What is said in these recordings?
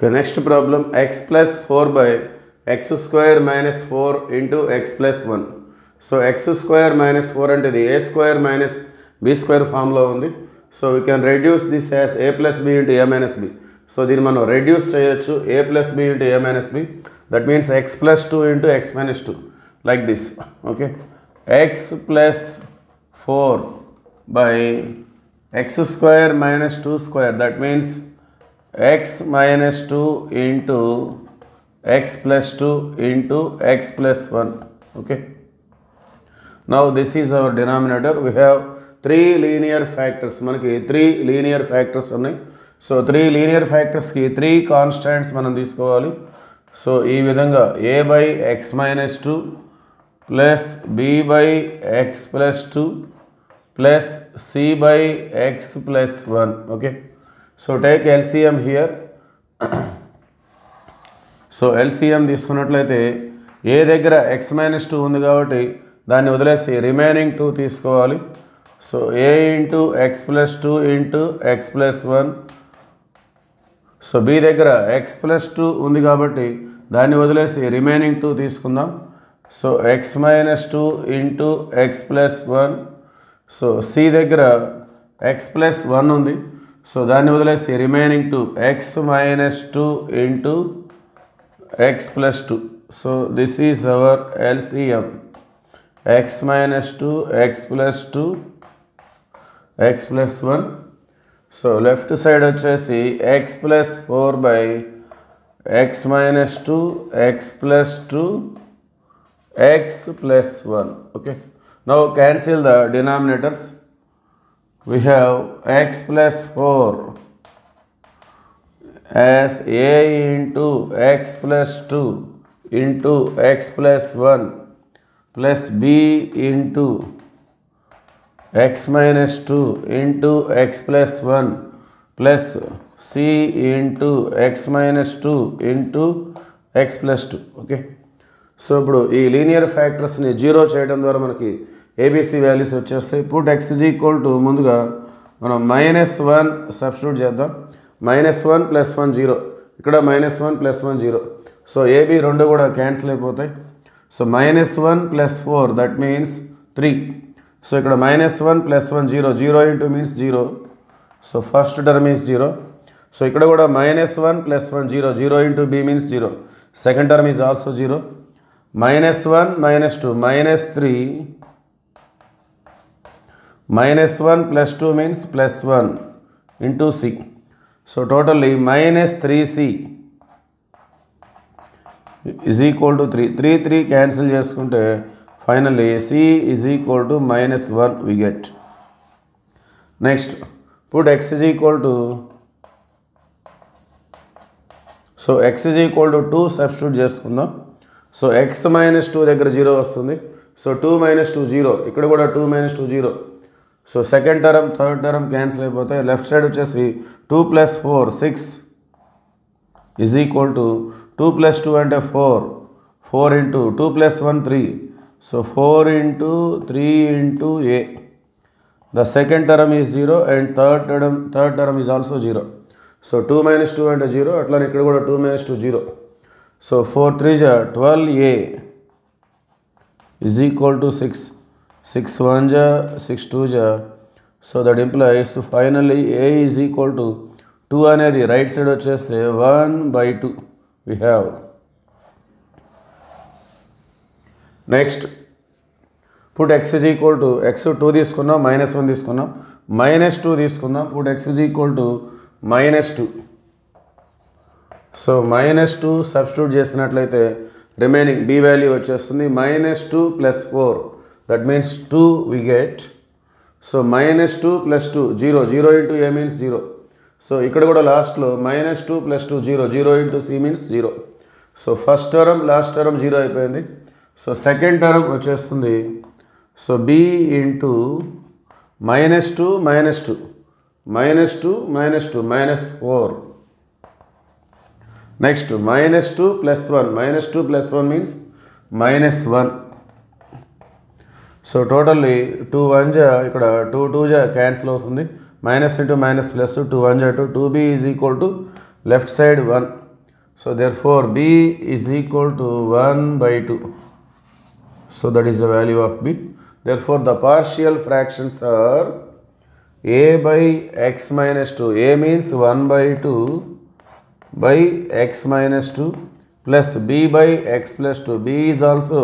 Okay, next problem, x plus 4 by x square minus 4 into x plus 1. So x square minus 4 అంటే ఇది a square minus b square ఫామ్లో ఉంది. So we can reduce this as a plus b into a minus b. So దీన్ని మనం reduce చేయొచ్చు a plus b into a minus b. That means x plus 2 into x minus 2 like this. Okay, x plus 4 by x square minus 2 square, that means x minus 2 into x plus 2 into x plus 1. Okay, now this is our denominator. We have 3 linear factors. మనకి 3 linear factors ఉన్నాయి. So 3 linear factors కి 3 constants మనం తీసుకోవాలి. So ఈ విధంగా a by x minus 2 plus b by x plus 2 plus c by x plus 1. Okay, so take LCM here. So LCM తీసుకున్నట్లయితే ఏ దగ్గర x minus 2 ఉంది కాబట్టి దాన్ని వదిలేసి రిమైనింగ్ 2 తీసుకోవాలి. So a into x plus 2 into x plus 1. So b దగ్గర x plus 2 ఉంది కాబట్టి దాన్ని వదిలేసి రిమైనింగ్ 2 తీసుకుందాం. So x minus 2 into x plus 1. So c దగ్గర x plus 1 ఉంది. సో దాన్ని వదిలేసి remaining 2 x minus 2 into x plus 2. So this is our LCM. x minus 2, x plus 2, x plus 1. So left side వచ్చేసి x plus 4 by x minus 2, x plus 2, x plus 1. Okay, now cancel the denominators. We have x plus 4 as a into x plus 2 into x plus 1 plus b into x minus 2 into x plus 1 plus c into x minus 2 into x plus 2. Okay, so ఇప్పుడు ఈ linear ఫ్యాక్టర్స్ని zero చేయడం ద్వారా మనకి ABC values వచ్చేస్తాయి. Put x is equal to ముందుగా మనం -1 substitute చేద్దాం. -1 + 1 0, ఇక్కడ -1 + 1 0. సో ఏబి రెండు కూడా క్యాన్సిల్ అయిపోతాయి. So -1 + 4 that means 3. సో ఇక్కడ -1 + 1 0, 0 into means 0. So first term is 0. So ఇక్కడ కూడా -1 + 1 0, 0 into b means 0. Second term is also 0. -1 - 2 -3. -1 + 2 means +1 into c. So totally -3c is equal to 3. 3 cancel చేసుకుంటే finally c is equal to -1 we get. Next, put x is equal to, so x is equal to 2 substitute చేసుకుందాం. So x minus 2 దగ్గర 0 వస్తుంది. So 2 minus 2 0, ఇక్కడ కూడా 2 minus 2 0. So second term third term cancel అయిపోతాయి. Left side వచ్చేసి 2 + 4 6 is equal to 2 + 2 అంటే 4, 4 into 2 + 1 3. So 4 into 3 into a. The second term is 0 and third term is also 0. So 2 - 2 అంటే 0, అట్లానే ఇక్కడ కూడా 2 - 2 0. So 4 3 12a is equal to 6. 6 1 6 2. So that implies finally a is equal to 2 అనేది right side వచ్చేస్తే 1/2 we have. Next put x is equal to, x 2 తీసుకున్నాం, -1 తీసుకున్నాం, -2 తీసుకుందాం. Put x is equal to -2. So -2 substitute చేసినట్లయితే remaining b value వచ్చేస్తుంది. -2 + 4 that means 2 we get. So -2 + 2 0, 0 into a means 0. So ఇక్కడ కూడా లాస్ట్లో -2 + 2 0, 0 into c means 0. So first term last term 0 అయిపోయింది. So second term వచ్చేస్తుంది. So b into -2 - 2 -2 -2 -4. Next -2 + 1, -2 + 1 means -1. So totally 2 1 ఇక్కడ 2 2 cancel అవుతుంది. -* - +2 2 1 2, 2b is equal to left side 1. So therefore b is equal to 1 by 2. So that is the value of b. Therefore the partial fractions are a by x minus 2. A means 1 by 2 by x minus 2 plus b by x plus 2. B is also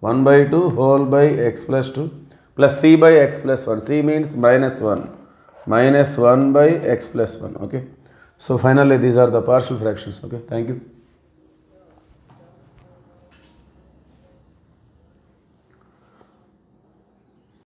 1 by 2 whole by x plus 2 plus c by x plus 1. C means minus 1. Minus 1 by x plus 1. Okay. So finally these are the partial fractions. Okay. Thank you.